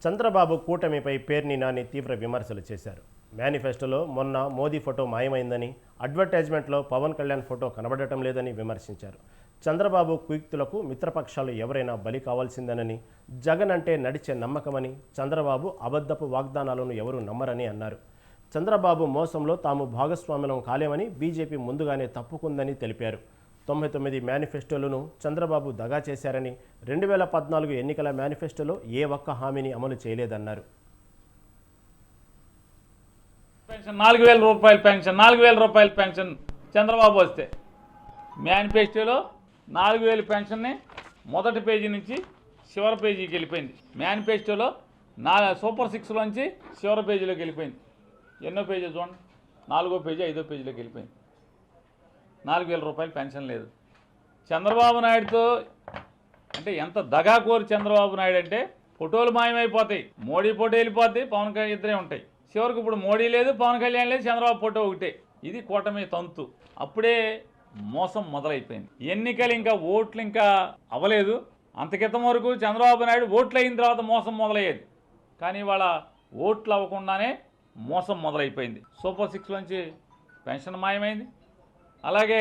చంద్రబాబు కూటమిపై పేర్ని నాని తీవ్ర విమర్శలు చేశారు. మేనిఫెస్టోలో మొన్న మోదీ ఫోటో మాయమైందని, అడ్వర్టైజ్మెంట్లో పవన్ కళ్యాణ్ ఫోటో కనబడటం లేదని విమర్శించారు. చంద్రబాబు కుయుక్తులకు మిత్రపక్షాలు ఎవరైనా బలి కావాల్సిందేనని, జగన్ అంటే నడిచే నమ్మకమని, చంద్రబాబు అబద్ధపు వాగ్దానాలను ఎవరూ నమ్మరని అన్నారు. చంద్రబాబు మోసంలో తాము భాగస్వామ్యం కాలేమని బీజేపీ ముందుగానే తప్పుకుందని తెలిపారు. 99 మేనిఫెస్టోలను చంద్రబాబు దగా చేశారని, 2014 ఎన్నికల మేనిఫెస్టోలో ఏ ఒక్క హామీని అమలు చేయలేదన్నారు. పెన్షన్ 4000 రూపాయల పెన్షన్ 4000 రూపాయల పెన్షన్ చంద్రబాబు వస్తే మేనిఫెస్టోలో 4000 పెన్షన్ని మొదటి పేజీ నుంచి చివరి పేజీకి వెళ్ళిపోయింది. మేనిఫెస్టోలో సూపర్ 6లోంచి చివరి పేజీలోకి వెళ్ళిపోయింది. ఎన్నో పేజీ చూడండి, 4వ పేజీ 5వ పేజీలోకి వెళ్ళిపోయింది. 4000 రూపాయల పెన్షన్ లేదు. చంద్రబాబు నాయుడుతో అంటే ఎంత దగా కోరి చంద్రబాబు నాయుడు అంటే, ఫోటోలు మాయమైపోతాయి, మోడీ ఫోటో వెళ్ళిపోతాయి, పవన్ కళ్యాణ్ ఇద్దరే ఉంటాయి. చివరికి ఇప్పుడు మోడీ లేదు, పవన్ కళ్యాణ్ లేదు, చంద్రబాబు ఫోటో ఒకటే. ఇది కూటమి తంతు. అప్పుడే మోసం మొదలైపోయింది. ఎన్నికలు ఇంకా ఓట్లు ఇంకా అవ్వలేదు. అంతకితం వరకు చంద్రబాబు నాయుడు ఓట్లు అయిన తర్వాత మోసం మొదలయ్యేది. కానీ ఇవాళ ఓట్లు అవ్వకుండానే మోసం మొదలైపోయింది. Super 6లోంచి pension మాయమైంది. అలాగే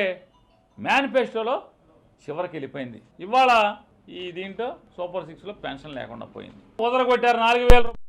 మేనిఫెస్టోలో చివరికి వెళ్ళిపోయింది. ఇవాళ ఈ దీంట్లో సూపర్ 6లో పెన్షన్ లేకుండా పోయింది. కుదరగొట్టారు 4000